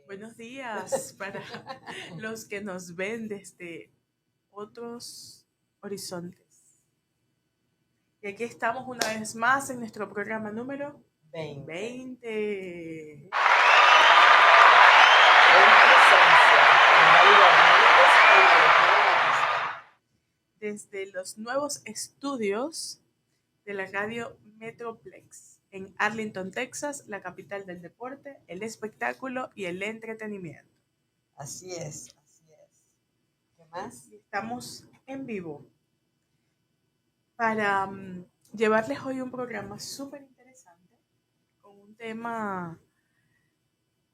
Buenos días para los que nos ven desde otros horizontes. Y aquí estamos una vez más en nuestro programa número 20. Desde los nuevos estudios de la radio Metroplex en Arlington, Texas, la capital del deporte, el espectáculo y el entretenimiento. Así es. ¿Qué más? Estamos en vivo para llevarles hoy un programa súper interesante con un tema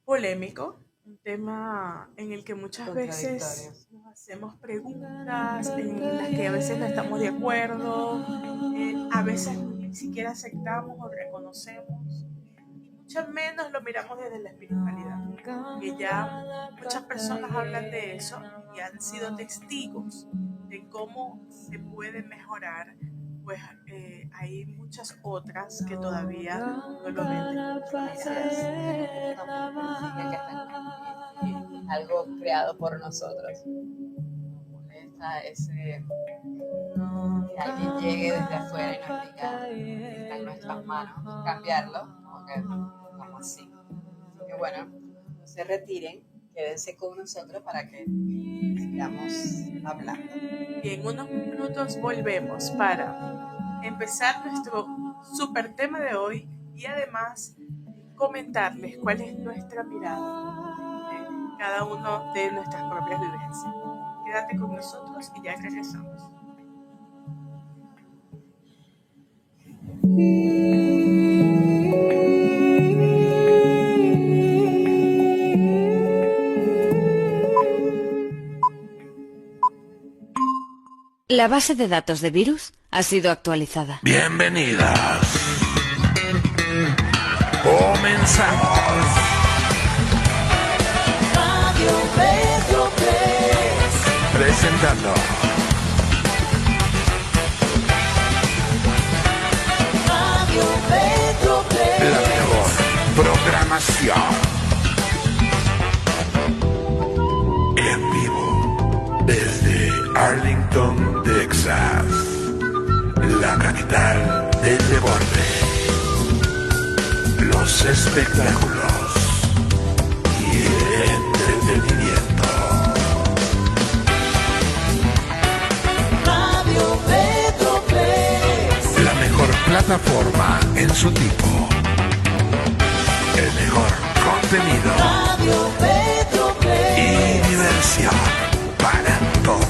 polémico, un tema en el que muchas veces nos hacemos preguntas, en las que a veces no estamos de acuerdo, a veces ni siquiera aceptamos o reconocemos, y mucho menos lo miramos desde la espiritualidad, que ya muchas personas hablan de eso y han sido testigos de cómo se puede mejorar. Pues hay muchas otras que todavía no lo ven. Algo creado por nosotros. Nos molesta ese que alguien llegue desde afuera y nos diga que está en nuestras manos cambiarlo, como así. Así que bueno, no se retiren, quédense con nosotros para que sigamos hablando. Y en unos minutos volvemos para empezar nuestro super tema de hoy y además comentarles cuál es nuestra mirada de cada uno de nuestras propias vivencias. Quédate con nosotros y ya regresamos. La base de datos de virus ha sido actualizada. Bienvenidas. Comenzamos. Radio Metroplex. Presentando. Radio Metroplex. La mejor programación. En vivo. Desde Arlington, Texas. La capital del deporte. Los espectáculos y el entretenimiento. Radio Metroplex. La mejor plataforma en su tipo. El mejor contenido. Radio Metroplex. Y diversión para todo.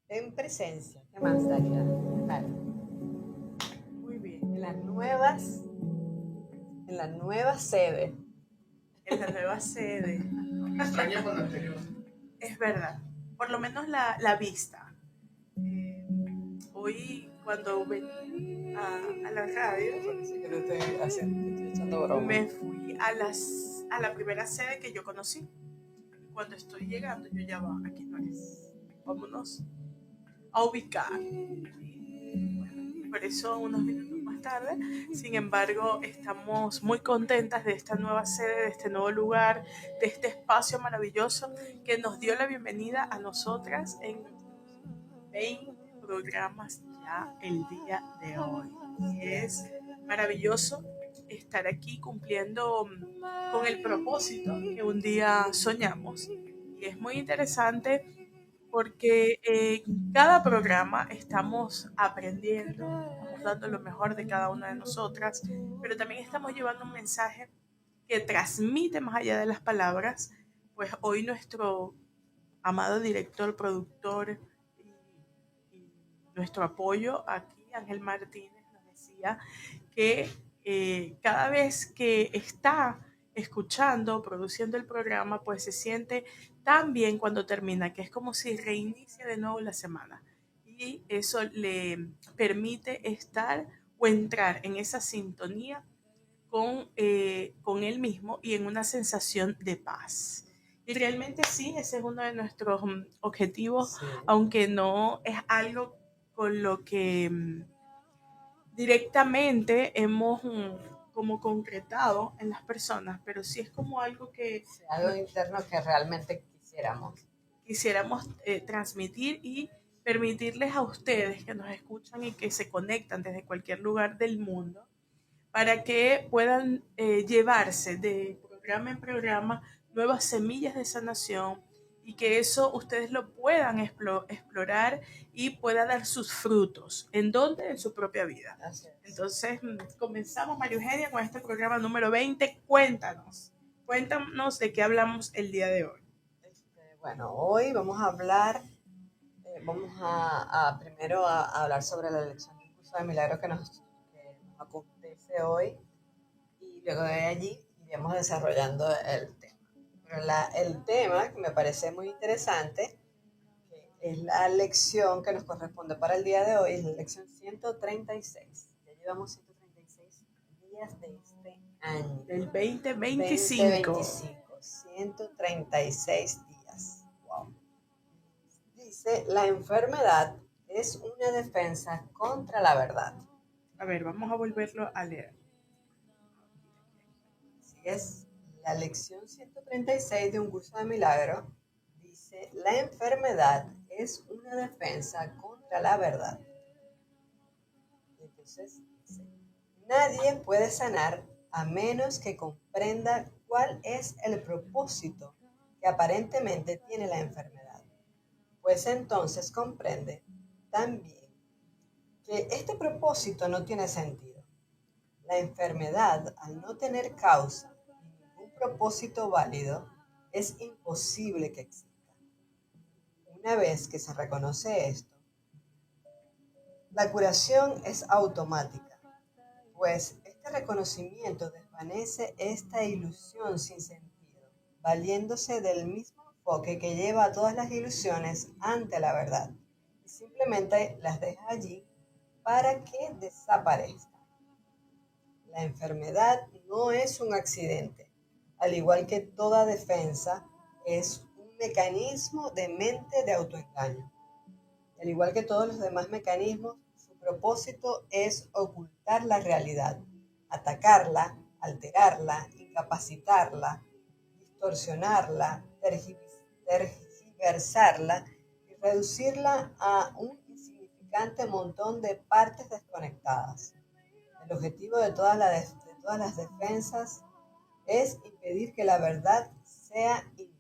En presencia. ¿Qué más, Daria? ¿Qué tal? Muy bien. En la nueva sede. En la nueva sede. Extraña con la anterior. Es verdad. Por lo menos la vista. Hoy cuando vení a la radio, Parece que lo estoy echando broma. me fui a la primera sede que yo conocí. Cuando estoy llegando, yo ya va, aquí no es. Vámonos a ubicar. Bueno, por eso unos minutos más tarde. Sin embargo, estamos muy contentas de esta nueva sede, de este nuevo lugar, de este espacio maravilloso que nos dio la bienvenida a nosotras en 20 programas ya el día de hoy. Y es maravilloso estar aquí cumpliendo con el propósito que un día soñamos, y Y es muy interesante porque en cada programa estamos aprendiendo, estamos dando lo mejor de cada una de nosotras, pero también estamos llevando un mensaje que transmite más allá de las palabras. Pues hoy nuestro amado director, productor y nuestro apoyo aquí, Ángel Martínez, nos decía que cada vez que está escuchando, produciendo el programa, pues se siente tan bien cuando termina, que es como si reinicia de nuevo la semana. Y eso le permite estar o entrar en esa sintonía con él mismo y en una sensación de paz. Y realmente sí, ese es uno de nuestros objetivos, Sí. aunque no es algo con lo que directamente hemos como concretado en las personas, pero sí es como algo que Sí, algo interno que realmente quisiéramos transmitir y permitirles a ustedes que nos escuchan y que se conectan desde cualquier lugar del mundo para que puedan llevarse de programa en programa nuevas semillas de sanación y que eso ustedes lo puedan explorar y pueda dar sus frutos. ¿En dónde? En su propia vida. Así es. Entonces, comenzamos, María Eugenia, con este programa número 20. Cuéntanos de qué hablamos el día de hoy. Bueno, hoy vamos a hablar, primero a hablar sobre la elección del curso de milagro que nos acontece hoy y luego de allí iremos desarrollando el tema. Pero el tema que me parece muy interesante, que es la lección que nos corresponde para el día de hoy, es la lección 136. Ya llevamos 136 días de este año. Del 2025. 2025, 136 días. Wow. Dice, la enfermedad es una defensa contra la verdad. A ver, vamos a volverlo a leer. Así es, la lección 136 de Un Curso de Milagro dice, la enfermedad es una defensa contra la verdad. Entonces, dice, nadie puede sanar a menos que comprenda cuál es el propósito que aparentemente tiene la enfermedad. Pues entonces comprende también que este propósito no tiene sentido. La enfermedad, al no tener causa ni ningún propósito válido, es imposible que exista. Una vez que se reconoce esto, la curación es automática, pues este reconocimiento desvanece esta ilusión sin sentido, valiéndose del mismo enfoque que lleva a todas las ilusiones ante la verdad, y simplemente las deja allí para que desaparezcan. La enfermedad no es un accidente, al igual que toda defensa, es un mecanismo de mente de autoengaño. Al igual que todos los demás mecanismos, su propósito es ocultar la realidad, atacarla, alterarla, incapacitarla, distorsionarla, tergiversarla y reducirla a un insignificante montón de partes desconectadas. El objetivo de todas las defensas es impedir que la verdad sea íntegra.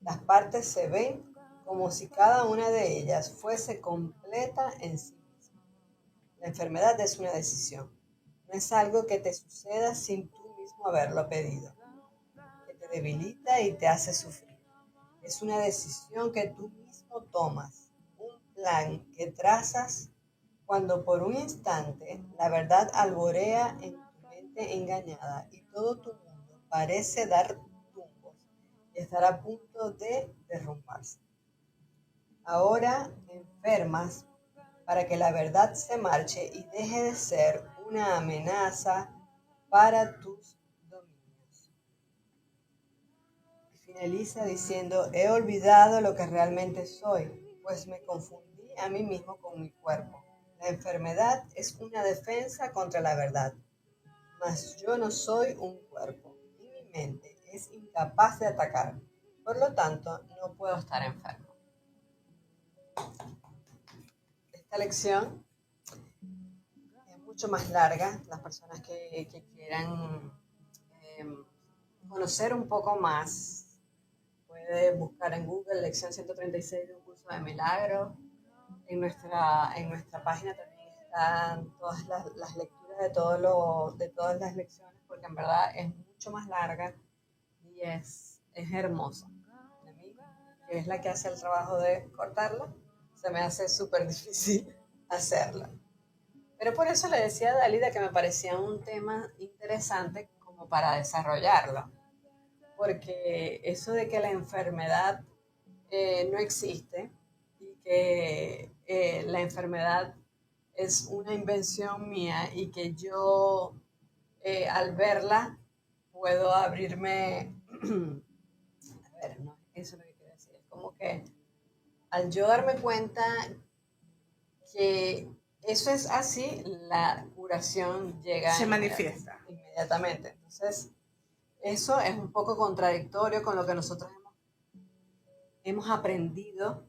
Las partes se ven como si cada una de ellas fuese completa en sí misma. La enfermedad es una decisión, no es algo que te suceda sin tú mismo haberlo pedido, que te debilita y te hace sufrir. Es una decisión que tú mismo tomas, un plan que trazas cuando por un instante la verdad alborea en tu mente engañada y todo tu mundo parece dar tumbos y estar a punto de derrumbarse. Ahora enfermas para que la verdad se marche y deje de ser una amenaza para tus dominios. Y finaliza diciendo, he olvidado lo que realmente soy, pues me confundí a mí mismo con mi cuerpo. La enfermedad es una defensa contra la verdad, mas yo no soy un cuerpo y mi mente es incapaz de atacar. Por lo tanto, no puedo estar enfermo. Esta lección es mucho más larga. Las personas que quieran conocer un poco más puede buscar en Google lección 136 de un curso de milagros. En nuestra página también están todas las lecturas de todas las lecciones, porque en verdad es mucho más larga y es hermosa. A mí, que es la que hace el trabajo de cortarla, se me hace súper difícil hacerla. Pero por eso le decía a Dalida que me parecía un tema interesante como para desarrollarlo, porque eso de que la enfermedad no existe y que la enfermedad es una invención mía y que yo al verla puedo abrirme, a ver, no, eso es lo que quiero decir, es como que al yo darme cuenta que eso es así, la curación llega Se manifiesta. inmediatamente. Entonces, eso es un poco contradictorio con lo que nosotros hemos aprendido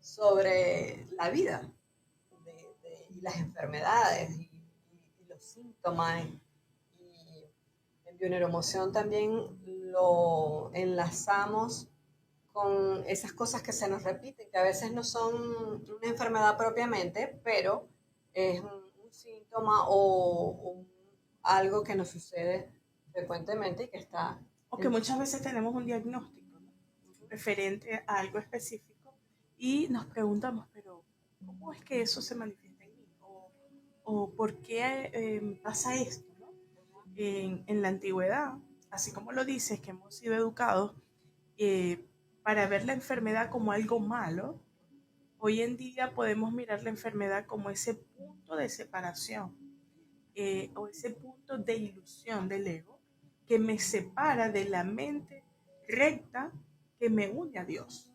sobre la vida y las enfermedades y los síntomas. Y en bioneuromoción también lo enlazamos con esas cosas que se nos repiten, que a veces no son una enfermedad propiamente, pero es un síntoma o algo que nos sucede frecuentemente y que está... O que muchas veces tenemos un diagnóstico, ¿no?, referente a algo específico y nos preguntamos, pero ¿cómo es que eso se manifiesta en mí? O ¿por qué pasa esto, ¿no? En la antigüedad, así como lo dices, que hemos sido educados para ver la enfermedad como algo malo, hoy en día podemos mirar la enfermedad como ese punto de separación o ese punto de ilusión del ego que me separa de la mente recta que me une a Dios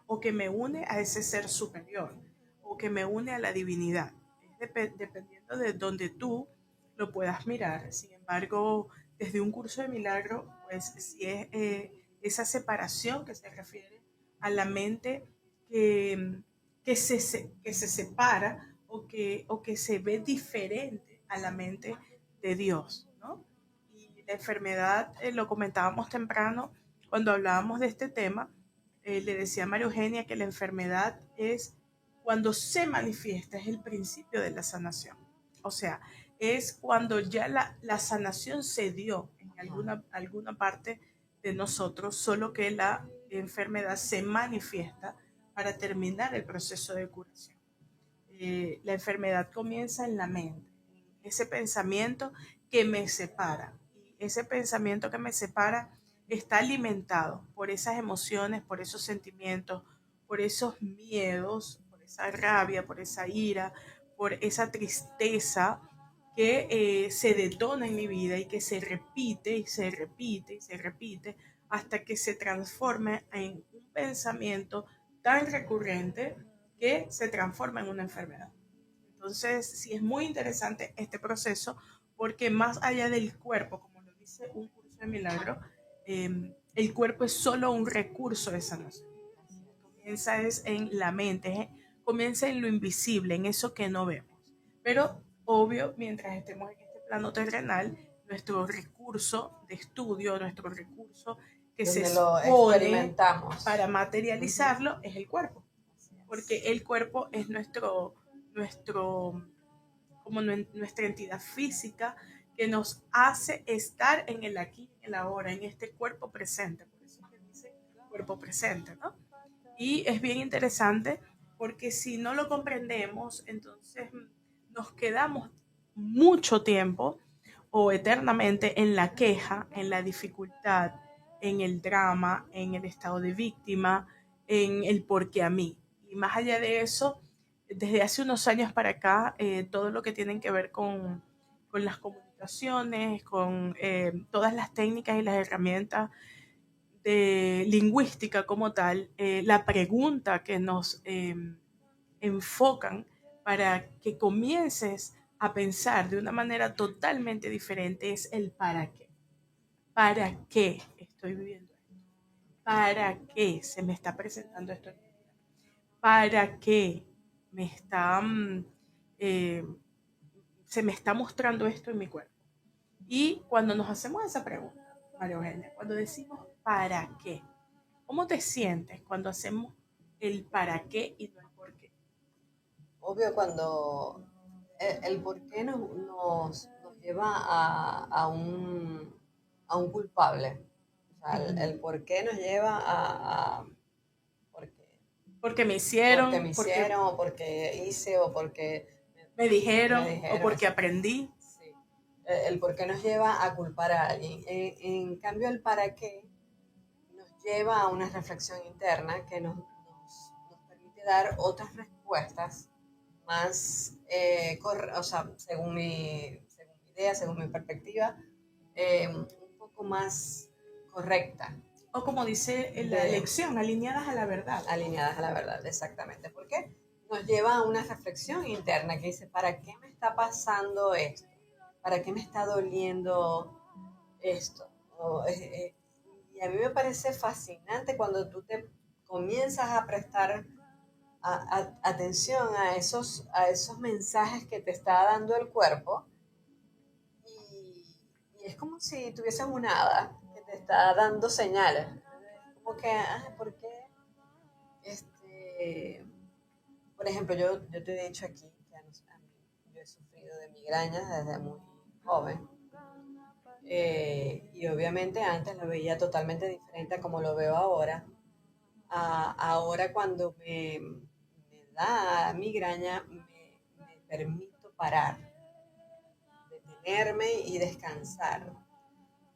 o que me une a ese ser superior o que me une a la divinidad. Es dependiendo de donde tú lo puedas mirar. Sin embargo, desde un curso de milagro, pues si es esa separación que se refiere a la mente que se separa o que se ve diferente a la mente de Dios, ¿no? Y la enfermedad, lo comentábamos temprano cuando hablábamos de este tema, le decía a María Eugenia que la enfermedad es cuando se manifiesta, es el principio de la sanación. O sea, es cuando ya la sanación se dio en alguna parte de nosotros, solo que la enfermedad se manifiesta para terminar el proceso de curación. La enfermedad comienza en la mente, ese pensamiento que me separa. Y ese pensamiento que me separa está alimentado por esas emociones, por esos sentimientos, por esos miedos, por esa rabia, por esa ira, por esa tristeza que se detona en mi vida y que se repite y se repite y se repite hasta que se transforme en un pensamiento tan recurrente que se transforma en una enfermedad. Entonces, sí es muy interesante este proceso porque más allá del cuerpo, como lo dice un curso de milagro, el cuerpo es solo un recurso de sanación. Comienza es en la mente, comienza en lo invisible, en eso que no vemos. Pero, obvio, mientras estemos en este plano terrenal, nuestro recurso de estudio, nuestro recurso que donde se lo expone experimentamos para materializarlo es el cuerpo. Porque el cuerpo es como nuestra entidad física que nos hace estar en el aquí, en el ahora, en este cuerpo presente. Por eso que dice cuerpo presente, ¿no? Y es bien interesante porque si no lo comprendemos, entonces nos quedamos mucho tiempo o eternamente en la queja, en la dificultad, en el drama, en el estado de víctima, en el por qué a mí. Y más allá de eso, desde hace unos años para acá, todo lo que tienen que ver con las comunicaciones, con todas las técnicas y las herramientas de lingüística como tal, la pregunta que nos enfocan para que comiences a pensar de una manera totalmente diferente es el para qué. ¿Para qué estoy viviendo esto? ¿Para qué se me está presentando esto en mi vida? ¿Para qué me está, eh, se me está mostrando esto en mi cuerpo? Y cuando nos hacemos esa pregunta, María Eugenia, cuando decimos ¿para qué? ¿Cómo te sientes cuando hacemos el para qué y no el por qué? Obvio, cuando el por qué nos lleva a un culpable. O sea, el por qué nos lleva porque, Porque me porque hicieron, me porque hicieron, o porque hice, o porque me me dijeron o dijeron. porque aprendí. Sí. El por qué nos lleva a culpar a alguien. En cambio, el para qué nos lleva a una reflexión interna que nos permite dar otras respuestas más, o sea, según mi idea, según mi perspectiva, un poco más correcta, O como dice en la de, lección, alineadas a la verdad. alineadas a la verdad, exactamente. ¿Por qué? Nos lleva a una reflexión interna que dice, ¿para qué me está pasando esto? ¿Para qué me está doliendo esto? Y a mí me parece fascinante cuando tú te comienzas a prestar atención a esos mensajes que te está dando el cuerpo y es como si tuvieses una hada que te está dando señales. Como que, ¿por qué? Por ejemplo, yo te he dicho aquí que yo he sufrido de migrañas desde muy joven. Y obviamente antes lo veía totalmente diferente a como lo veo ahora. Ahora cuando me da migraña me permito parar, detenerme y descansar.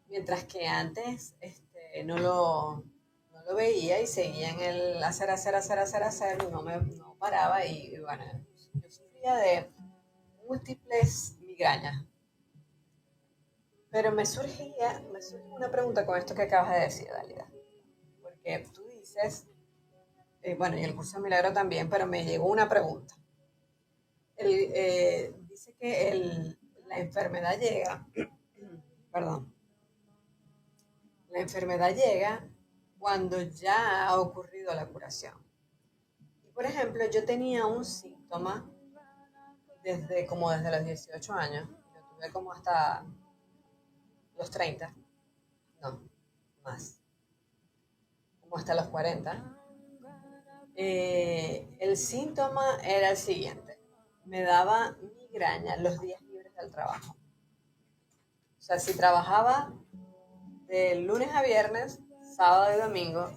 Mientras que antes no lo veía y seguía en el hacer, y no paraba y bueno, yo sufría de múltiples migrañas. Pero me surge una pregunta con esto que acabas de decir, Dalida. Porque tú dices, bueno, y el curso de milagro también, pero me llegó una pregunta. Dice que la enfermedad llega, perdón, la enfermedad llega cuando ya ha ocurrido la curación. Y por ejemplo, yo tenía un síntoma desde los 18 años, yo tuve como hasta los 30, no, más, como hasta los 40. El síntoma era el siguiente: me daba migraña los días libres del trabajo. O sea, si trabajaba de lunes a viernes, sábado y domingo,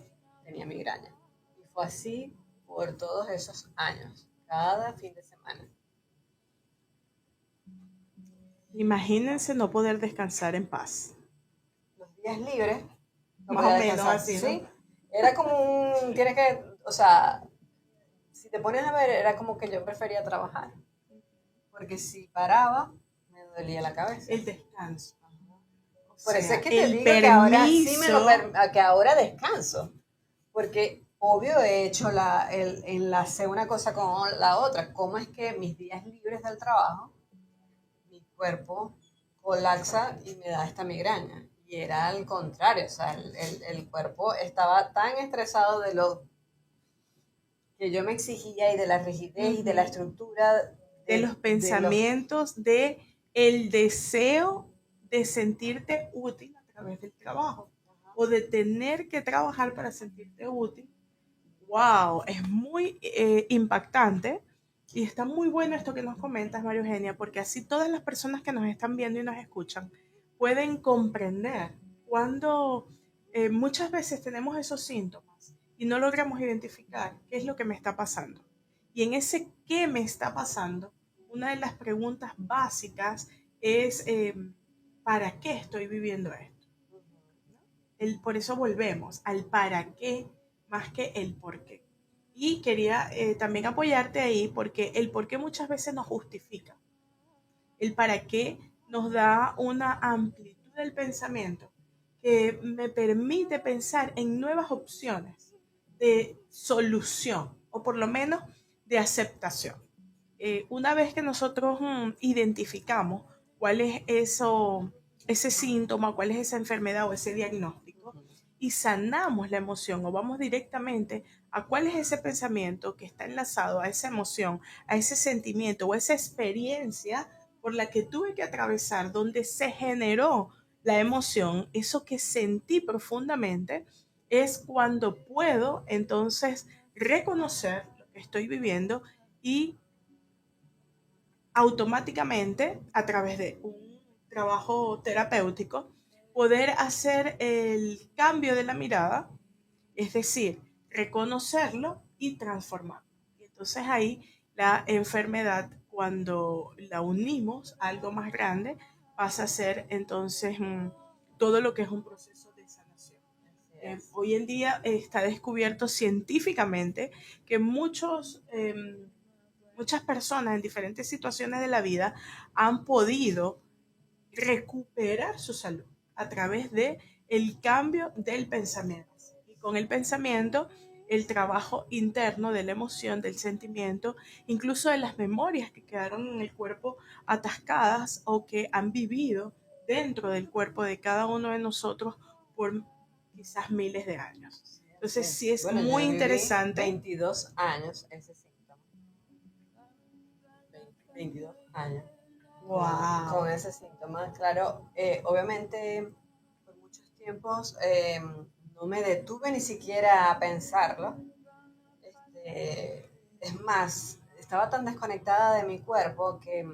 tenía migraña. Y fue así por todos esos años, cada fin de semana. Imagínense no poder descansar en paz. Los días libres, no Más podía o menos descansar. así, ¿no? Sí, era como tienes que, o sea, si te pones a ver, era como que yo prefería trabajar. Porque si paraba, me dolía la cabeza. El descanso. Por eso es que te el digo que ahora sí permiso. que ahora descanso. Porque obvio he hecho enlacé una cosa con la otra. ¿Cómo es que mis días libres del trabajo, mi cuerpo colapsa y me da esta migraña? Y era al contrario, o sea, el cuerpo estaba tan estresado de lo que yo me exigía y de la rigidez y de la estructura De los pensamientos, de el deseo de sentirte útil a través del trabajo o de tener que trabajar para sentirte útil. Wow, es muy impactante y está muy bueno esto que nos comentas, María Eugenia, porque así todas las personas que nos están viendo y nos escuchan pueden comprender cuando muchas veces tenemos esos síntomas y no logramos identificar qué es lo que me está pasando. Y en ese qué me está pasando, una de las preguntas básicas es ¿para qué estoy viviendo esto? Por eso volvemos al para qué más que el por qué. Y quería también apoyarte ahí porque el por qué muchas veces nos justifica. El para qué nos da una amplitud del pensamiento que me permite pensar en nuevas opciones de solución o por lo menos de aceptación. Una vez que nosotros identificamos cuál es ese síntoma, cuál es esa enfermedad o ese diagnóstico y sanamos la emoción o vamos directamente a cuál es ese pensamiento que está enlazado a esa emoción, a ese sentimiento o esa experiencia por la que tuve que atravesar, donde se generó la emoción, eso que sentí profundamente, es cuando puedo entonces reconocer lo que estoy viviendo y automáticamente, a través de un trabajo terapéutico, poder hacer el cambio de la mirada, es decir, reconocerlo y transformarlo. Y entonces ahí la enfermedad, cuando la unimos a algo más grande, pasa a ser entonces todo lo que es un proceso de sanación. Así es. Hoy en día está descubierto científicamente que muchas personas en diferentes situaciones de la vida han podido recuperar su salud a través de el cambio del pensamiento. Y con el pensamiento, el trabajo interno de la emoción, del sentimiento, incluso de las memorias que quedaron en el cuerpo atascadas o que han vivido dentro del cuerpo de cada uno de nosotros por quizás miles de años. Entonces sí es Bueno, muy yo viví interesante. 22 años ese síntoma. 22 años con Wow. ese síntoma. Claro, obviamente por muchos tiempos no me detuve ni siquiera a pensarlo. Es más, estaba tan desconectada de mi cuerpo que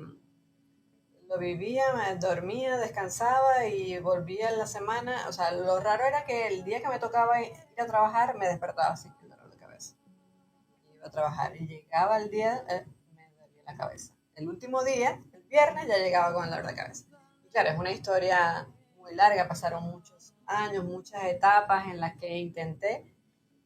lo vivía, me dormía, descansaba y volvía en la semana. O sea, lo raro era que el día que me tocaba ir a trabajar me despertaba así, el dolor de cabeza. Iba a trabajar y llegaba el día, me dolía la cabeza. El último día, el viernes, ya llegaba con el dolor de cabeza. Y claro, es una historia muy larga, pasaron muchos años, muchas etapas en las que intenté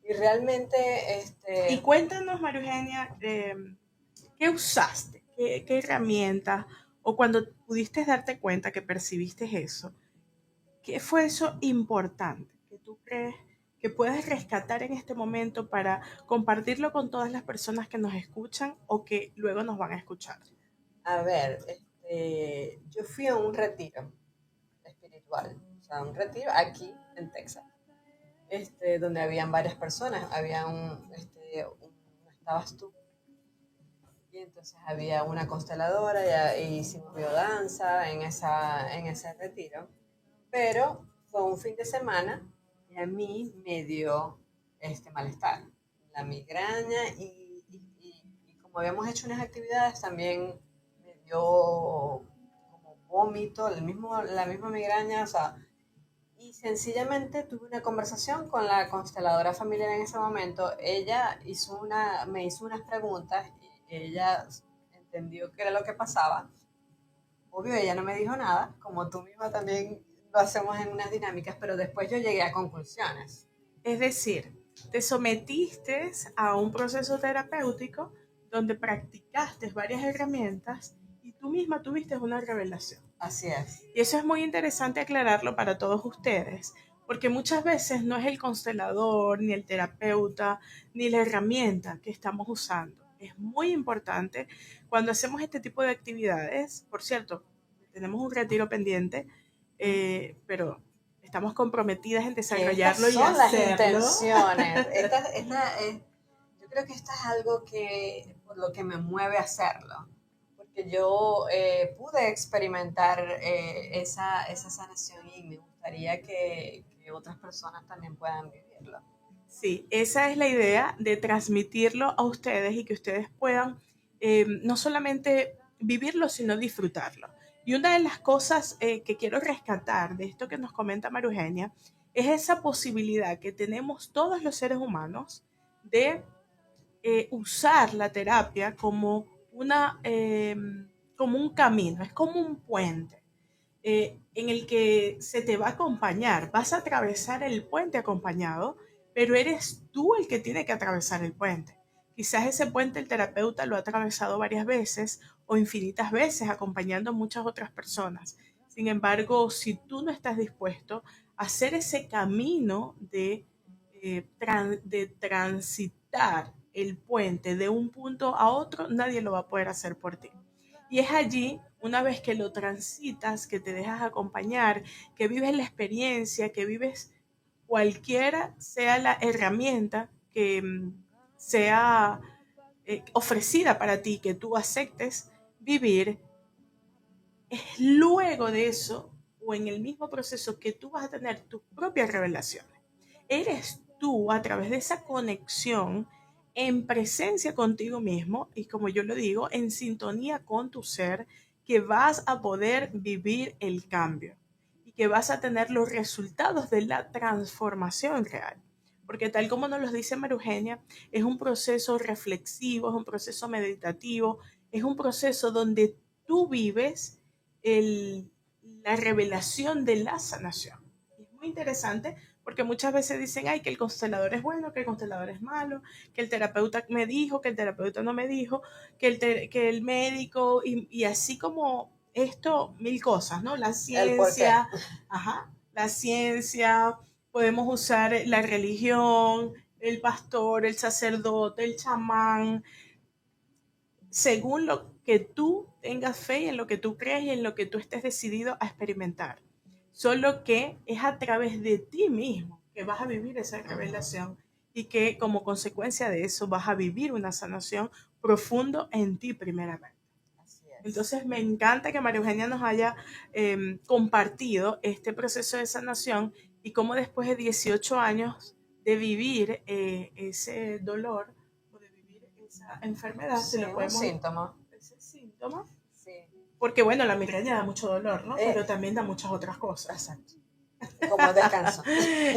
y realmente, Y cuéntanos, María Eugenia, ¿qué usaste? ¿Qué herramientas? O cuando pudiste darte cuenta que percibiste eso, ¿qué fue eso importante que tú crees que puedes rescatar en este momento para compartirlo con todas las personas que nos escuchan o que luego nos van a escuchar? a ver, yo fui a un retiro espiritual, o sea, un retiro aquí en Texas, donde habían varias personas, había estabas tú, y entonces había una consteladora, y hicimos biodanza en ese retiro, pero fue un fin de semana y a mí me dio este malestar, la migraña y como habíamos hecho unas actividades también me dio como vómito, la misma migraña, o sea, y sencillamente tuve una conversación con la consteladora familiar en ese momento. Ella me hizo unas preguntas y ella entendió qué era lo que pasaba. Obvio, ella no me dijo nada, como tú misma también lo hacemos en unas dinámicas, pero después yo llegué a conclusiones. Es decir, te sometiste a un proceso terapéutico donde practicaste varias herramientas y tú misma tuviste una revelación. Así es. Y eso es muy interesante aclararlo para todos ustedes, porque muchas veces no es el constelador, ni el terapeuta, ni la herramienta que estamos usando. Es muy importante cuando hacemos este tipo de actividades. Por cierto, tenemos un retiro pendiente, pero estamos comprometidas en Que desarrollarlo estas y son las hacerlo. intenciones. Yo creo que esto es algo que, por lo que me mueve a hacerlo. Porque yo pude experimentar esa sanación y me gustaría que otras personas también puedan vivirlo. Sí, esa es la idea de transmitirlo a ustedes y que ustedes puedan no solamente vivirlo, sino disfrutarlo. Y una de las cosas que quiero rescatar de esto que nos comenta María Eugenia es esa posibilidad que tenemos todos los seres humanos de usar la terapia como un camino, es como un puente en el que se te va a acompañar. Vas a atravesar el puente acompañado, pero eres tú el que tiene que atravesar el puente. Quizás ese puente el terapeuta lo ha atravesado varias veces o infinitas veces acompañando a muchas otras personas. Sin embargo, si tú no estás dispuesto a hacer ese camino de transitar el puente de un punto a otro, nadie lo va a poder hacer por ti. Y es allí, una vez que lo transitas, que te dejas acompañar, que vives la experiencia, que vives cualquiera sea la herramienta que sea ofrecida para ti, que tú aceptes vivir, es luego de eso o en el mismo proceso que tú vas a tener tus propias revelaciones. eres tú a través de esa conexión en presencia contigo mismo y como yo lo digo, en sintonía con tu ser, que vas a poder vivir el cambio y que vas a tener los resultados de la transformación real. Porque tal como nos lo dice María Eugenia, es un proceso reflexivo, es un proceso meditativo, es un proceso donde tú vives el, la revelación de la sanación. Y es muy interesante porque muchas veces dicen, ay, que el constelador es bueno, que el constelador es malo, que el terapeuta me dijo, que el terapeuta no me dijo, que el médico, y así como esto, mil cosas, ¿no? La El por qué. ciencia, ajá, la ciencia, podemos usar la religión, el pastor, el sacerdote, el chamán, según lo que tú tengas fe y en lo que tú crees y en lo que tú estés decidido a experimentar. Solo que es a través de ti mismo que vas a vivir esa revelación y que como consecuencia de eso vas a vivir una sanación profundo en ti primeramente. Así es. Entonces me encanta que María Eugenia nos haya compartido este proceso de sanación y cómo después de 18 años de vivir ese dolor o de vivir esa enfermedad, Sí, se lo un podemos, síntoma. ese síntoma, Sí. porque bueno, la migraña da mucho dolor, ¿no? Eh. Pero también da muchas otras cosas. Exacto. Como descanso.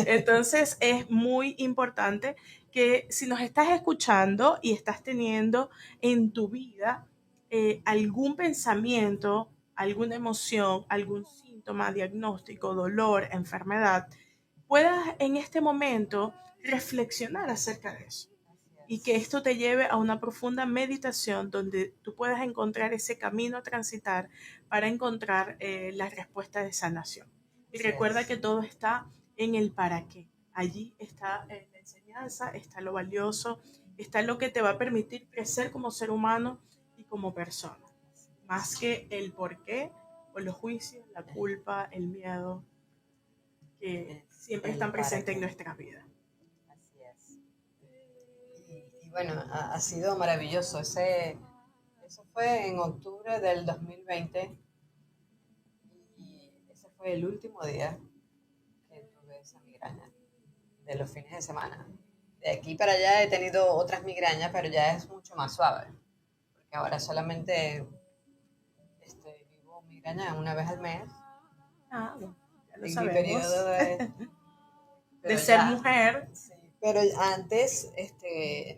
Entonces es muy importante que si nos estás escuchando y estás teniendo en tu vida algún pensamiento, alguna emoción, algún síntoma, diagnóstico, dolor, enfermedad, puedas en este momento reflexionar acerca de eso y que esto te lleve a una profunda meditación donde tú puedas encontrar ese camino a transitar para encontrar la respuesta de sanación. Y Así recuerda es. que todo está en el para qué. Allí está la enseñanza, está lo valioso, está lo que te va a permitir crecer como ser humano y como persona. Más que el por qué o los juicios, la culpa, el miedo que siempre El están para presentes en qué. nuestra vida. Así es. Y bueno, ha sido maravilloso. Eso fue en octubre del 2020 y ese fue el último día que tuve esa migraña de los fines de semana. De aquí para allá he tenido otras migrañas, pero ya es mucho más suave. Porque ahora solamente vivo migraña una vez al mes. Ah, bueno, ya lo En mi sabemos. periodo de pero ser ya, mujer. sí, pero antes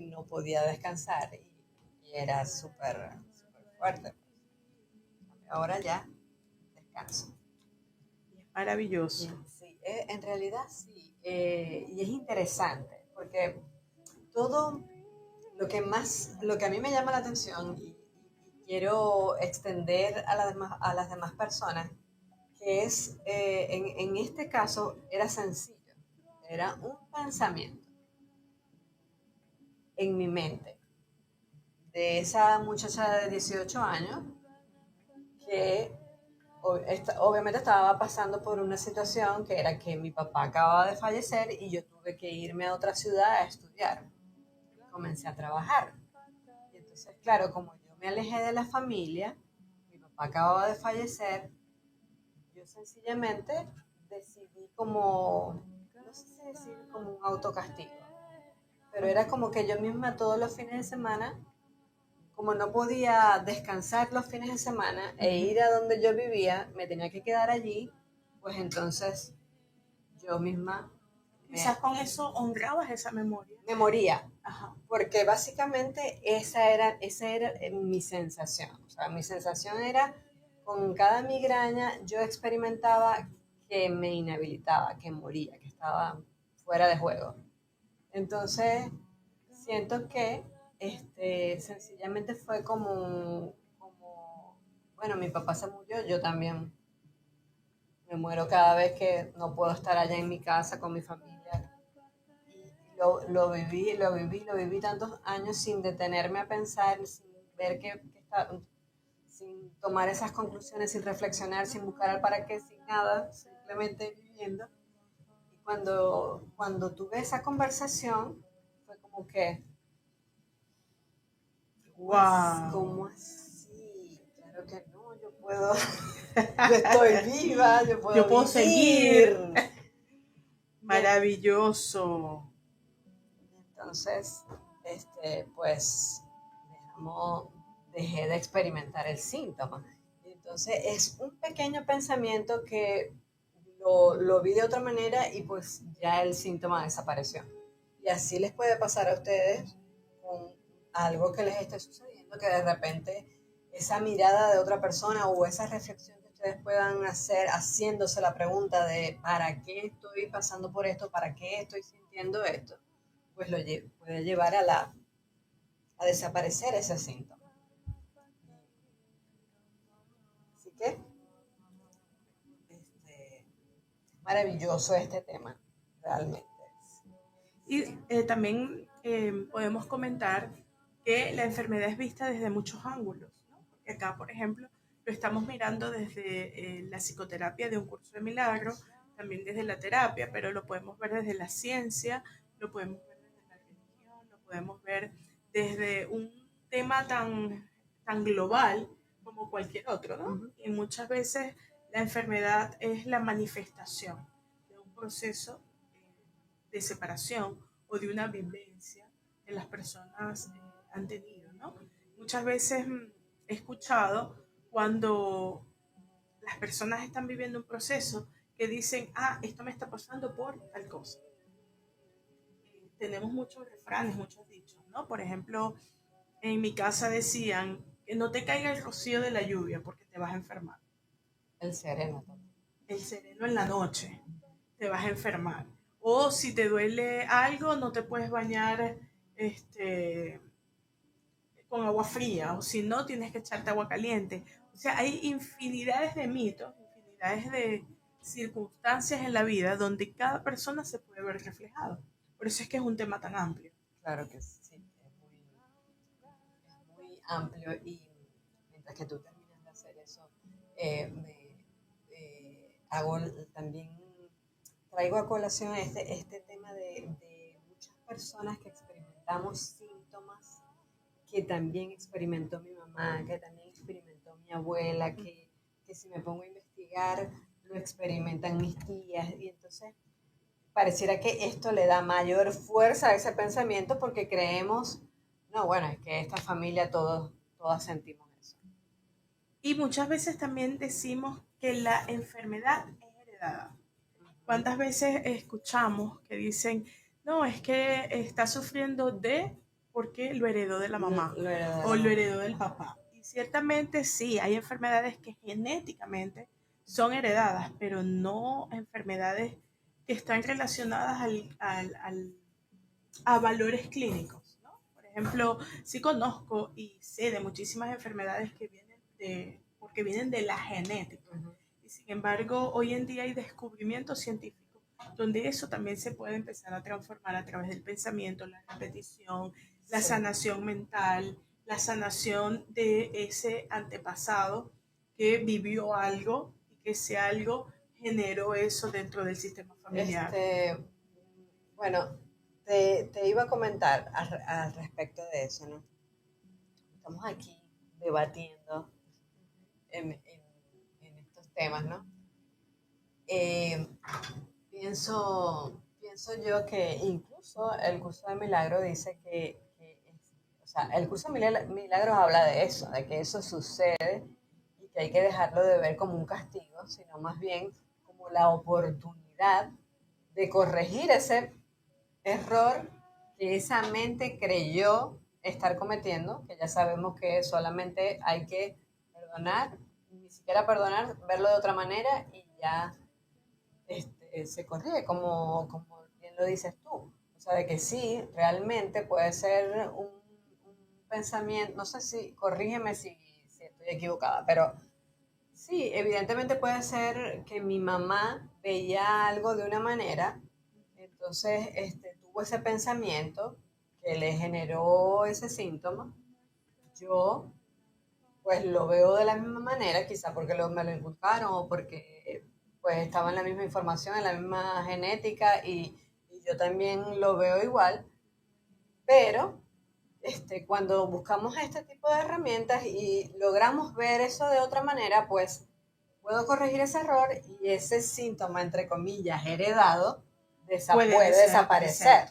no podía descansar y era súper fuerte. Ahora ya descanso. Es maravilloso. Sí, en realidad sí. Y es interesante porque todo lo que a mí me llama la atención y quiero extender a las demás personas, que es, en este caso, era sencillo. Era un pensamiento en mi mente de esa muchacha de 18 años que obviamente estaba pasando por una situación que era que mi papá acababa de fallecer y yo tuve que irme a otra ciudad a estudiar. Comencé a trabajar. Y entonces, claro, como yo me alejé de la familia, mi papá acababa de fallecer, yo sencillamente decidí como, no sé si decir como un autocastigo, pero era como que yo misma todos los fines de semana, como no podía descansar los fines de semana e ir a donde yo vivía, me tenía que quedar allí, pues entonces yo misma Quizás con eso honrabas esa memoria. me moría. Ajá. Porque básicamente esa era mi sensación. O sea, mi sensación era, con cada migraña yo experimentaba que me inhabilitaba, que moría, que estaba fuera de juego. Entonces, siento que sencillamente fue bueno, mi papá se murió, yo también me muero cada vez que no puedo estar allá en mi casa con mi familia. Lo viví tantos años sin detenerme a pensar, sin ver sin tomar esas conclusiones, sin reflexionar, sin buscar al para qué, sin nada, simplemente viviendo. Y cuando tuve esa conversación, fue como que, Wow. ¿cómo así? Claro que no, yo puedo, yo estoy viva, yo puedo seguir. Maravilloso. Entonces, pues dejé de experimentar el síntoma. Entonces, es un pequeño pensamiento que lo vi de otra manera y pues ya el síntoma desapareció. Y así les puede pasar a ustedes con algo que les esté sucediendo, que de repente esa mirada de otra persona o esa reflexión que ustedes puedan hacer haciéndose la pregunta de ¿para qué estoy pasando por esto? ¿Para qué estoy sintiendo esto? Pues puede llevar a desaparecer ese síntoma. Así que maravilloso este tema, realmente. Y también podemos comentar que la enfermedad es vista desde muchos ángulos, ¿no? Porque acá, por ejemplo, lo estamos mirando desde la psicoterapia de un curso de milagro, también desde la terapia, pero lo podemos ver desde la ciencia, lo podemos ver desde la religión, lo podemos ver desde un tema tan global como cualquier otro, ¿no? Uh-huh. Y muchas veces la enfermedad es la manifestación de un proceso de separación o de una vivencia que las personas han tenido, ¿no? Muchas veces he escuchado cuando las personas están viviendo un proceso que dicen, esto me está pasando por tal cosa. Tenemos muchos refranes, muchos dichos, ¿no? Por ejemplo, en mi casa decían que no te caiga el rocío de la lluvia porque te vas a enfermar. El sereno también. El sereno en la noche, te vas a enfermar. O si te duele algo, no te puedes bañar con agua fría, o si no, tienes que echarte agua caliente. O sea, hay infinidades de mitos, infinidades de circunstancias en la vida donde cada persona se puede ver reflejado. Por eso es que es un tema tan amplio. Claro que sí, es muy amplio y mientras que tú terminas de hacer eso, traigo a colación este tema de muchas personas que experimentamos síntomas que también experimentó mi mamá, que también experimentó mi abuela, que si me pongo a investigar lo experimentan mis tías y entonces pareciera que esto le da mayor fuerza a ese pensamiento porque creemos, no, bueno, es que esta familia todas sentimos eso. Y muchas veces también decimos que la enfermedad es heredada. ¿Cuántas veces escuchamos que dicen, no, es que está sufriendo porque lo heredó de la mamá lo heredó del papá? Y ciertamente sí, hay enfermedades que genéticamente son heredadas, pero no enfermedades que están relacionadas a valores clínicos, ¿no? Por ejemplo, sí conozco y sé de muchísimas enfermedades que porque vienen de la genética. Uh-huh. Y sin embargo, hoy en día hay descubrimientos científicos donde eso también se puede empezar a transformar a través del pensamiento, la repetición, la sanación mental, la sanación de ese antepasado que vivió algo y que ese algo generó eso dentro del sistema familiar. Bueno, te iba a comentar al respecto de eso, ¿no? Estamos aquí debatiendo en estos temas, ¿no? Pienso yo que incluso el curso de milagro dice o sea, el curso de milagros habla de eso, de que eso sucede y que hay que dejarlo de ver como un castigo, sino más bien como la oportunidad de corregir ese error que esa mente creyó estar cometiendo, que ya sabemos que solamente hay que perdonar, ni siquiera perdonar, verlo de otra manera y ya se corrige, como bien lo dices tú. O sea, de que sí, realmente puede ser un pensamiento, no sé si, corrígeme si estoy equivocada, pero sí, evidentemente puede ser que mi mamá veía algo de una manera, entonces tuvo ese pensamiento que le generó ese síntoma. Yo pues lo veo de la misma manera, quizá porque me lo inculcaron o porque pues estaba en la misma información, en la misma genética y yo también lo veo igual, pero cuando buscamos este tipo de herramientas y logramos ver eso de otra manera, pues puedo corregir ese error y ese síntoma, entre comillas, heredado, puede desaparecer.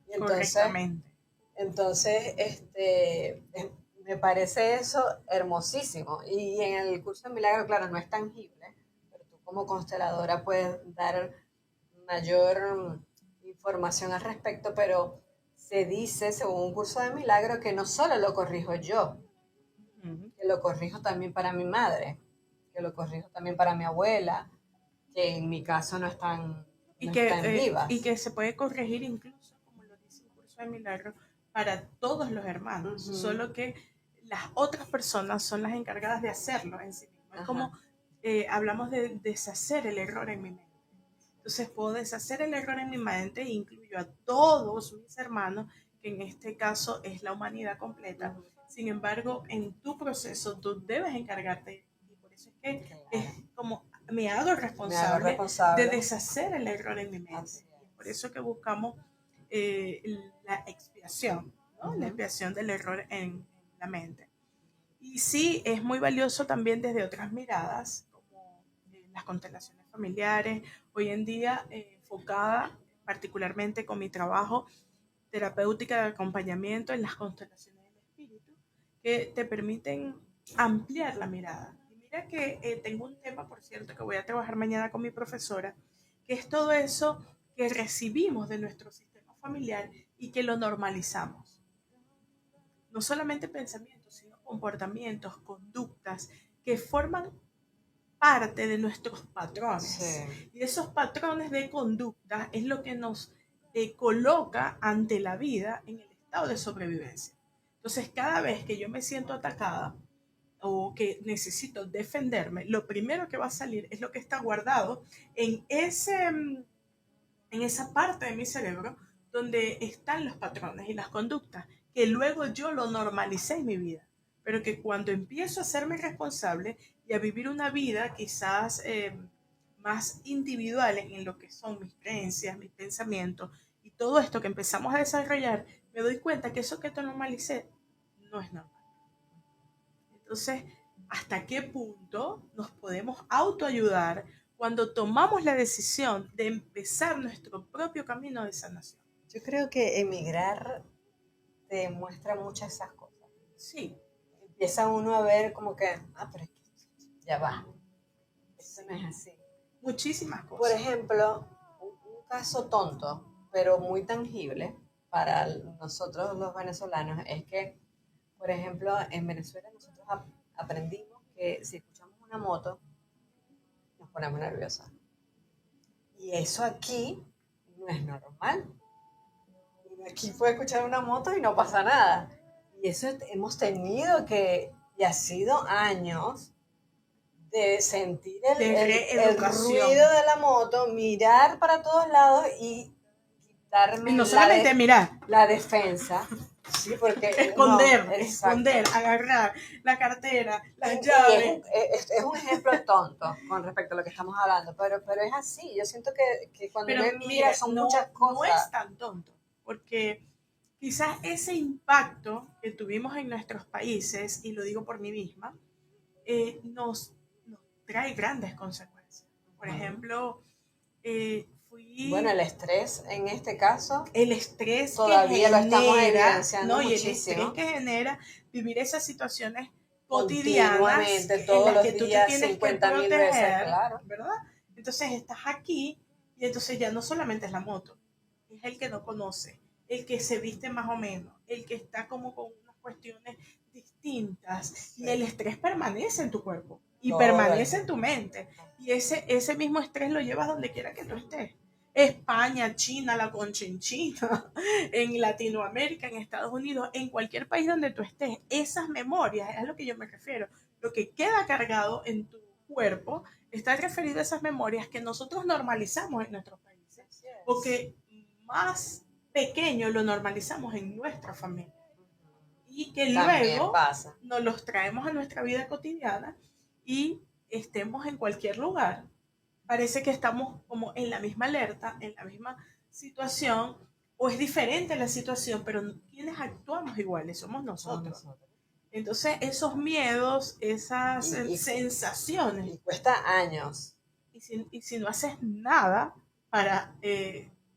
Y Correctamente. entonces me parece eso hermosísimo. Y en el curso de milagro, claro, no es tangible, pero tú como consteladora puedes dar mayor información al respecto, pero se dice, según un curso de milagro, que no solo lo corrijo yo, Ujú. que lo corrijo también para mi madre, que lo corrijo también para mi abuela, que en mi caso no están vivas. Y que se puede corregir incluso, como lo dice un curso de milagro, para todos los hermanos, Ujú. solo que las otras personas son las encargadas de hacerlo en sí mismo. Es Ajá. como hablamos de deshacer el error en mi mente. Entonces puedo deshacer el error en mi mente e incluyo a todos mis hermanos, que en este caso es la humanidad completa. Sin embargo, en tu proceso tú debes encargarte, y por eso es que Claro. es como me hago responsable de deshacer el error en mi mente. Así es. Y por eso que buscamos la expiación, ¿no? Ujú. La expiación del error en la mente. Y sí, es muy valioso también desde otras miradas, como las constelaciones familiares, hoy en día enfocada particularmente con mi trabajo terapéutica de acompañamiento en las constelaciones del espíritu, que te permiten ampliar la mirada. Y mira que tengo un tema, por cierto, que voy a trabajar mañana con mi profesora, que es todo eso que recibimos de nuestro sistema familiar y que lo normalizamos. No solamente pensamientos, sino comportamientos, conductas que forman parte de nuestros patrones. Sí. Y esos patrones de conducta es lo que nos coloca ante la vida en el estado de sobrevivencia. Entonces, cada vez que yo me siento atacada o que necesito defenderme, lo primero que va a salir es lo que está guardado en esa parte de mi cerebro donde están los patrones y las conductas, que luego yo lo normalicé en mi vida, pero que cuando empiezo a hacerme responsable y a vivir una vida quizás más individual en lo que son mis creencias, mis pensamientos y todo esto que empezamos a desarrollar, me doy cuenta que eso que te normalicé no es normal. Entonces, ¿hasta qué punto nos podemos autoayudar cuando tomamos la decisión de empezar nuestro propio camino de sanación? Yo creo que emigrar te muestra muchas esas cosas. Sí, Empieza uno a ver como que, pero es que ya va, eso no es así. muchísimas Por cosas. ejemplo, un caso tonto, pero muy tangible para nosotros los venezolanos, es que, por ejemplo, en Venezuela nosotros aprendimos que si escuchamos una moto, nos ponemos nerviosas. Y eso aquí no es normal. Aquí puede escuchar una moto y no pasa nada. Y eso hemos tenido que, y ha sido años, de sentir el ruido de la moto, mirar para todos lados y quitarme Y no solamente mirar, la defensa. Sí, porque esconder, agarrar la cartera, las llaves. Es un ejemplo tonto con respecto a lo que estamos hablando, pero es así. Yo siento que cuando Pero uno mira son muchas cosas. No es tan tonto, porque quizás ese impacto que tuvimos en nuestros países, y lo digo por mí misma, nos trae grandes consecuencias. Por ejemplo, bueno, el estrés en este caso. El estrés todavía que lo estamos genera, evidenciando muchísimo. Y el estrés que genera vivir esas situaciones cotidianas todos en las los que tú días, te tienes 50.000 veces, claro. ¿verdad? Entonces estás aquí y entonces ya no solamente es la moto, es el que no conoce, el que se viste más o menos, el que está como con unas cuestiones distintas, sí. Y el estrés permanece en tu cuerpo y permanece en tu mente, y ese mismo estrés lo llevas donde quiera que tú estés. España, China, la Conchinchina, en Latinoamérica, en Estados Unidos, en cualquier país donde tú estés, esas memorias, es a lo que yo me refiero, lo que queda cargado en tu cuerpo está referido a esas memorias que nosotros normalizamos en nuestros países, porque más pequeño lo normalizamos en nuestra familia, y que luego nos los traemos a nuestra vida cotidiana y estemos en cualquier lugar. Parece que estamos como en la misma alerta, en la misma situación, o es diferente la situación, pero quienes actuamos iguales somos nosotros. Entonces, esos miedos, esas sensaciones. Y cuesta años. Y si no haces nada, para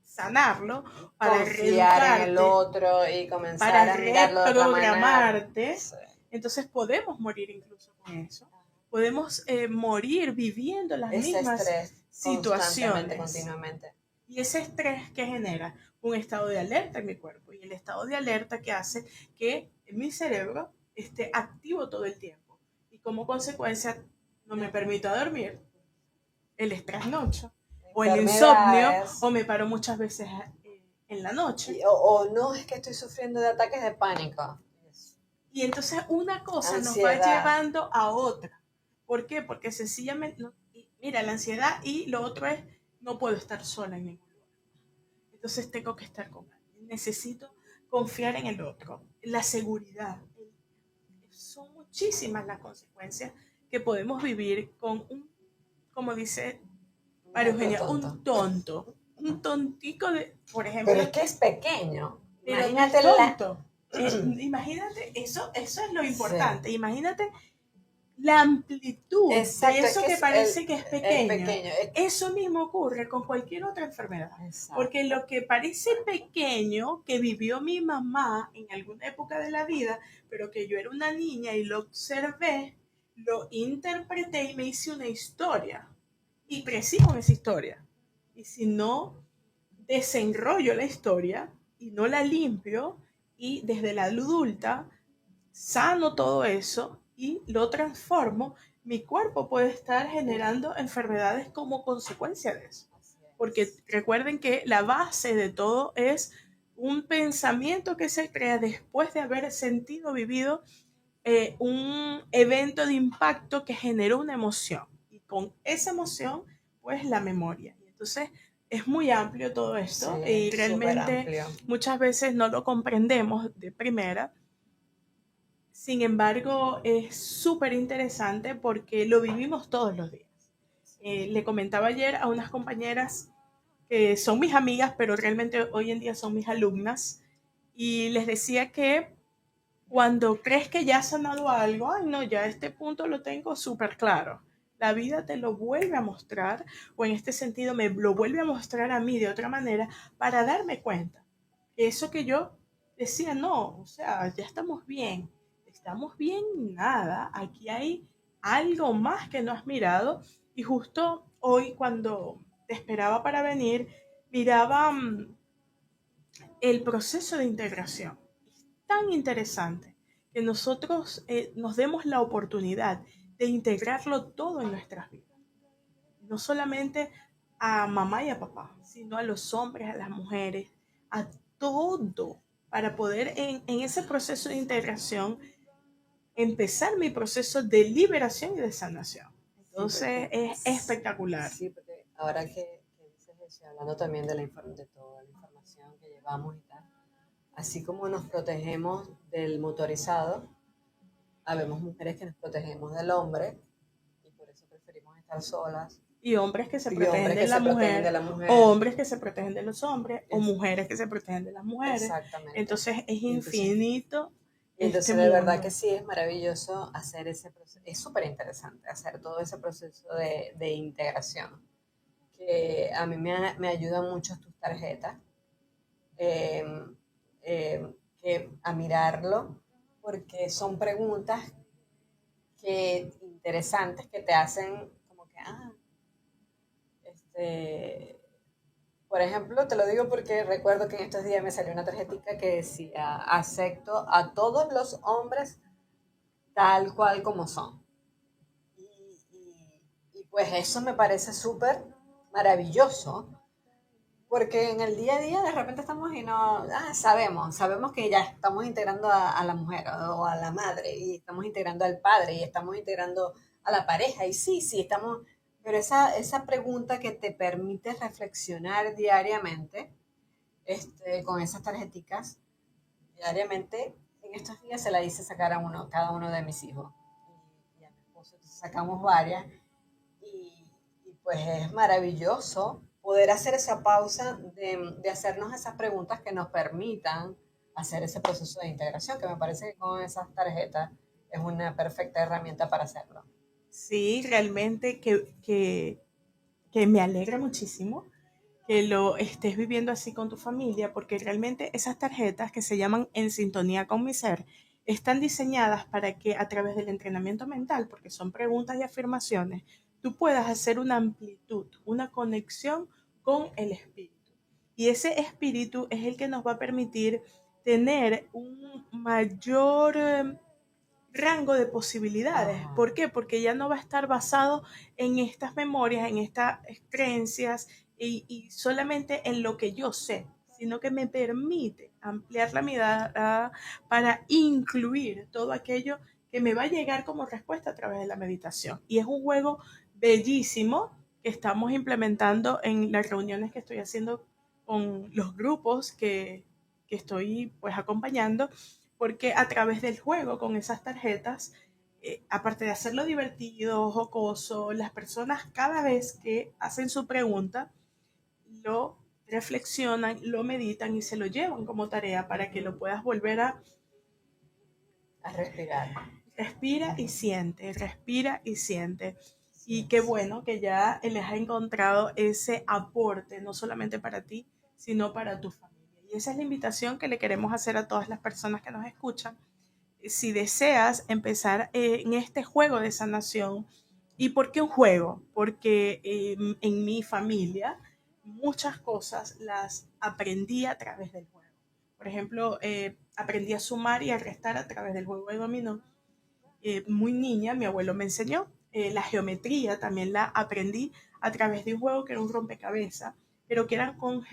sanarlo, para Confiar en el reeducarte, otro y comenzar para a mirarlo de otra manera. reprogramarte. Sí. Entonces podemos morir incluso con eso. Podemos morir viviendo las Ese mismas estrés constantemente, situaciones. continuamente. Y ese estrés que genera un estado de alerta en mi cuerpo. Y el estado de alerta que hace que mi cerebro esté activo todo el tiempo. Y como consecuencia no me permito dormir, el trasnocho, o el insomnio, Enfermedades. o me paro muchas veces en la noche. O no, es que estoy sufriendo de ataques de pánico. Y entonces una cosa nos Ansiedad. va llevando a otra. ¿Por qué? Porque sencillamente, mira, la ansiedad y lo otro es, no puedo estar sola en ningún lugar. Entonces tengo que estar con alguien. Necesito confiar en el otro. La seguridad. Son muchísimas las consecuencias que podemos vivir con un, como dice María Eugenia, Tonto. un tonto. Un tontico de, por ejemplo. Pero es que es pequeño. Pero Imagínate no es la... tonto. Imagínate, eso es lo importante. Sí. Imagínate la amplitud. Exacto, de eso es que parece que es pequeño. Es pequeño. Eso mismo ocurre con cualquier otra enfermedad. Exacto. Porque lo que parece pequeño, que vivió mi mamá en alguna época de la vida, pero que yo era una niña y lo observé, lo interpreté y me hice una historia. Y crecí con esa historia. Y si no desenrollo la historia y no la limpio, y desde la adulta sano todo eso y lo transformo, mi cuerpo puede estar generando enfermedades como consecuencia de eso. Porque recuerden que la base de todo es un pensamiento que se crea después de haber sentido, vivido un evento de impacto que generó una emoción. Y con esa emoción, pues la memoria. Y entonces es muy amplio todo esto, sí, y realmente muchas veces no lo comprendemos de primera. Sin embargo, es súper interesante porque lo vivimos todos los días. Le comentaba ayer a unas compañeras que son mis amigas, pero realmente hoy en día son mis alumnas, y les decía que cuando crees que ya has sanado algo, ay no, ya a este punto lo tengo súper claro. La vida te lo vuelve a mostrar, o en este sentido me lo vuelve a mostrar a mí de otra manera para darme cuenta. Eso que yo decía, no, o sea, ya estamos bien nada, aquí hay algo más que no has mirado. Y justo hoy cuando te esperaba para venir, miraba el proceso de integración. Es tan interesante que nosotros nos demos la oportunidad de integrarlo todo en nuestras vidas. No solamente a mamá y a papá, sino a los hombres, a las mujeres, a todo, para poder en ese proceso de integración empezar mi proceso de liberación y de sanación. Entonces es espectacular. Sí, porque ahora que dices eso, hablando también de toda la información que llevamos y tal, así como nos protegemos del motorizado, habemos mujeres que nos protegemos del hombre y por eso preferimos estar solas. Y hombres que se protegen de la mujer, o hombres que se protegen de los hombres, o mujeres que se protegen de las mujeres. Exactamente. Entonces es infinito. Entonces de verdad que sí es maravilloso hacer ese proceso, es súper interesante hacer todo ese proceso de integración, que a mí me ayudan mucho tus tarjetas, a mirarlo, porque son preguntas interesantes que te hacen como que, por ejemplo, te lo digo porque recuerdo que en estos días me salió una tarjetita que decía, acepto a todos los hombres tal cual como son. Y pues eso me parece súper maravilloso, porque en el día a día de repente estamos y no, sabemos que ya estamos integrando a la mujer o a la madre, y estamos integrando al padre, y estamos integrando a la pareja, y sí, estamos... Pero esa pregunta que te permite reflexionar diariamente, con esas tarjeticas, diariamente, en estos días se la hice sacar a cada uno de mis hijos. Y a mi esposo, entonces sacamos varias. Y pues es maravilloso poder hacer esa pausa de hacernos esas preguntas que nos permitan hacer ese proceso de integración, que me parece que con esas tarjetas es una perfecta herramienta para hacerlo. Sí, realmente que me alegra muchísimo que lo estés viviendo así con tu familia, porque realmente esas tarjetas que se llaman En Sintonía con mi Ser están diseñadas para que a través del entrenamiento mental, porque son preguntas y afirmaciones, tú puedas hacer una amplitud, una conexión con el espíritu. Y ese espíritu es el que nos va a permitir tener un mayor rango de posibilidades. Ajá. ¿Por qué? Porque ya no va a estar basado en estas memorias, en estas creencias y solamente en lo que yo sé, sino que me permite ampliar la mirada para incluir todo aquello que me va a llegar como respuesta a través de la meditación. Y es un juego bellísimo que estamos implementando en las reuniones que estoy haciendo con los grupos que estoy pues acompañando, porque a través del juego con esas tarjetas, aparte de hacerlo divertido, jocoso, las personas cada vez que hacen su pregunta, lo reflexionan, lo meditan y se lo llevan como tarea para que lo puedas volver a A respirar. respira y siente, respira y siente. Y qué bueno que ya les ha encontrado ese aporte, no solamente para ti, sino para tu familia. Y esa es la invitación que le queremos hacer a todas las personas que nos escuchan. Si deseas empezar en este juego de sanación, ¿y por qué un juego? Porque en mi familia muchas cosas las aprendí a través del juego. Por ejemplo, aprendí a sumar y a restar a través del juego de dominó. Muy niña, mi abuelo me enseñó. La geometría también la aprendí a través de un juego que era un rompecabezas, pero que eran con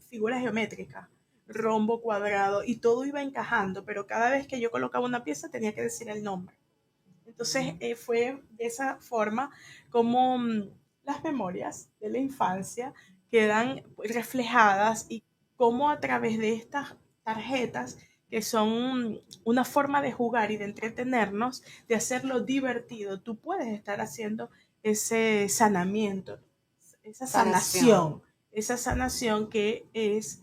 figuras geométricas, rombo, cuadrado, y todo iba encajando, pero cada vez que yo colocaba una pieza tenía que decir el nombre. Entonces fue de esa forma como las memorias de la infancia quedan reflejadas y cómo a través de estas tarjetas que son una forma de jugar y de entretenernos, de hacerlo divertido, tú puedes estar haciendo ese sanamiento, Sanación. esa sanación que es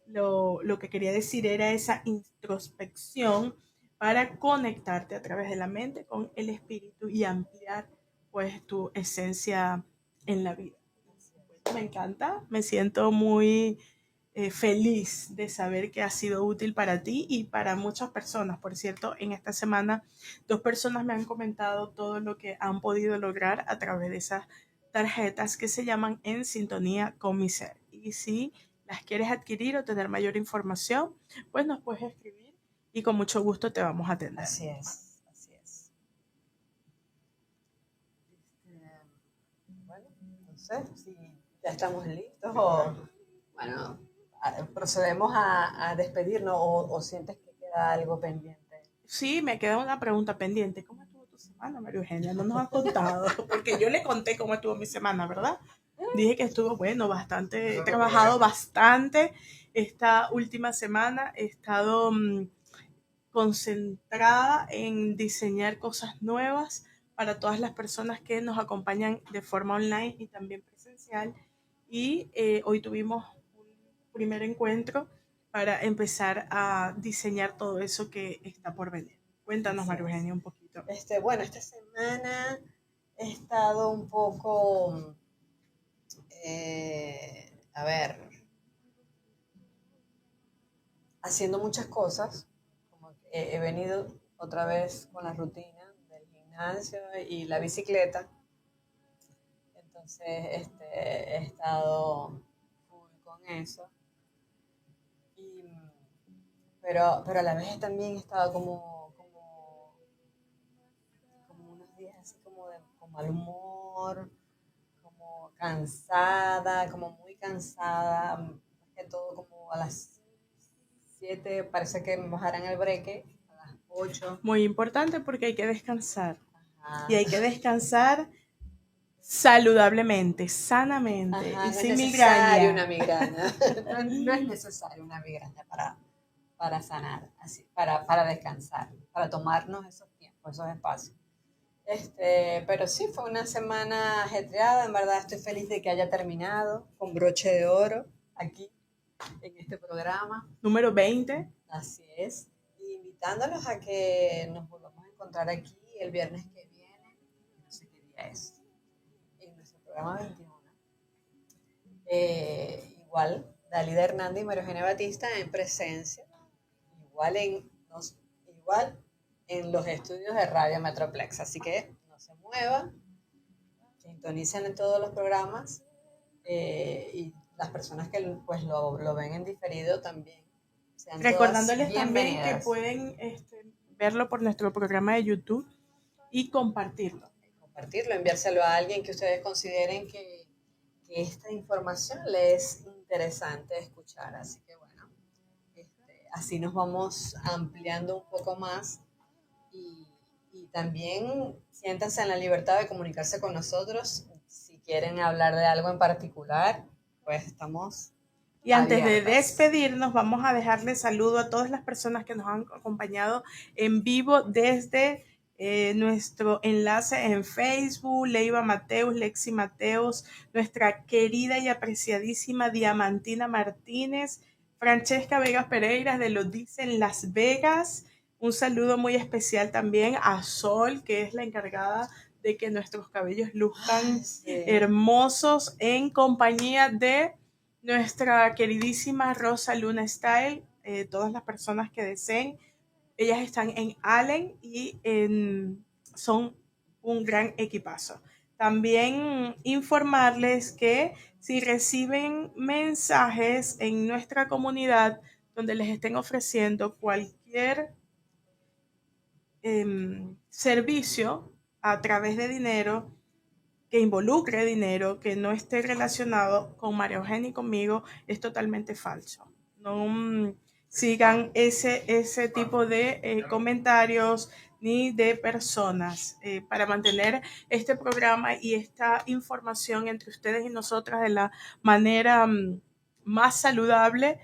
lo que quería decir era esa introspección para conectarte a través de la mente con el espíritu y ampliar pues tu esencia en la vida. Me encanta, me siento muy feliz de saber que ha sido útil para ti y para muchas personas. Por cierto, en esta semana 2 personas me han comentado todo lo que han podido lograr a través de esas tarjetas que se llaman En Sintonía con mi Ser. Y si las quieres adquirir o tener mayor información, pues nos puedes escribir y con mucho gusto te vamos a atender. Así es, así es. Bueno, entonces, si ya estamos listos o, bueno, procedemos a despedirnos o sientes que queda algo pendiente. Sí, me queda una pregunta pendiente. ¿Cómo estuvo tu semana, María Eugenia? No nos has contado, porque yo le conté cómo estuvo mi semana, ¿verdad? Dije que estuvo bueno, bastante, he trabajado bastante esta última semana, he estado concentrada en diseñar cosas nuevas para todas las personas que nos acompañan de forma online y también presencial. Y hoy tuvimos un primer encuentro para empezar a diseñar todo eso que está por venir. Cuéntanos, María Eugenia, un poquito. Bueno, esta semana he estado un poco, a ver, haciendo muchas cosas. Como que he venido otra vez con la rutina del gimnasio y la bicicleta. Entonces, he estado full con eso. Pero a la vez también he estado como unos días así con mal humor, como cansada, como muy cansada, más que todo como a las 7, parece que me bajarán el breque, a las 8. Muy importante porque hay que descansar. Ajá. Y hay que descansar saludablemente, sanamente Ajá, y no es sin necesario migraña. una migraña. No es necesario una migraña para sanar, así, para descansar, para tomarnos esos tiempos, esos espacios. Pero sí, fue una semana ajetreada, en verdad estoy feliz de que haya terminado con broche de oro aquí en este programa. Número 20. Así es. Y invitándolos a que nos volvamos a encontrar aquí el viernes que viene, no sé qué día es, en nuestro programa 21. igual Dalida Hernández y María Eugenia Batista en presencia, igual en los estudios de Radio Metroplex. Así que no se muevan, sintonicen en todos los programas y las personas que pues lo ven en diferido también. Sean Recordándoles todas también que bienvenidas. pueden verlo por nuestro programa de YouTube y compartirlo. Enviárselo a alguien que ustedes consideren que esta información les es interesante escuchar. Así que bueno, así nos vamos ampliando un poco más y también siéntanse en la libertad de comunicarse con nosotros. Si quieren hablar de algo en particular, pues estamos Y antes de abiertas. despedirnos, vamos a dejarle saludo a todas las personas que nos han acompañado en vivo desde nuestro enlace en Facebook, Leiva Mateus, Lexi Mateus, nuestra querida y apreciadísima Diamantina Martínez, Francesca Vegas Pereira de Lo Dicen Las Vegas. Un saludo muy especial también a Sol, que es la encargada de que nuestros cabellos luzcan hermosos en compañía de nuestra queridísima Rosa Luna Style. Todas las personas que deseen, ellas están en Allen y son un gran equipazo. También informarles que si reciben mensajes en nuestra comunidad donde les estén ofreciendo cualquier servicio a través de dinero, que involucre dinero, que no esté relacionado con María Eugenia y conmigo, es totalmente falso. No sigan ese tipo de comentarios ni de personas para mantener este programa y esta información entre ustedes y nosotras de la manera más saludable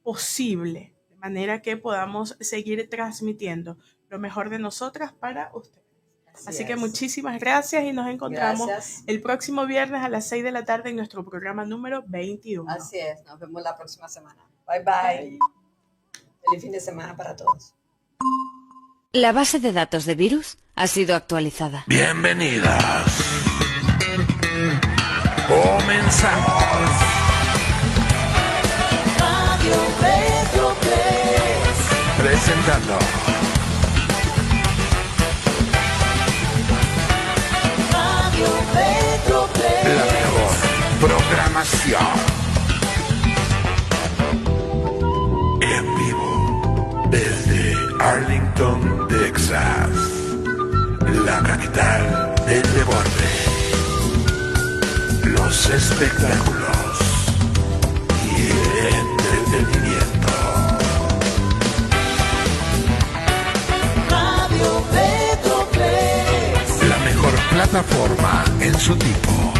posible, de manera que podamos seguir transmitiendo lo mejor de nosotras para ustedes. Así que muchísimas gracias y nos encontramos el próximo viernes a las 6 de la tarde en nuestro programa número 21. Así es, nos vemos la próxima semana. Bye bye. Feliz fin de semana para todos. La base de datos de virus ha sido actualizada. Bienvenidas. Comenzamos. Radio Metroplex. Presentando Radio Metroplex. la mejor programación. En vivo desde Arlington, Texas, la capital del deporte, los espectáculos y el entretenimiento. Radio Metroplex. La mejor plataforma en su tipo.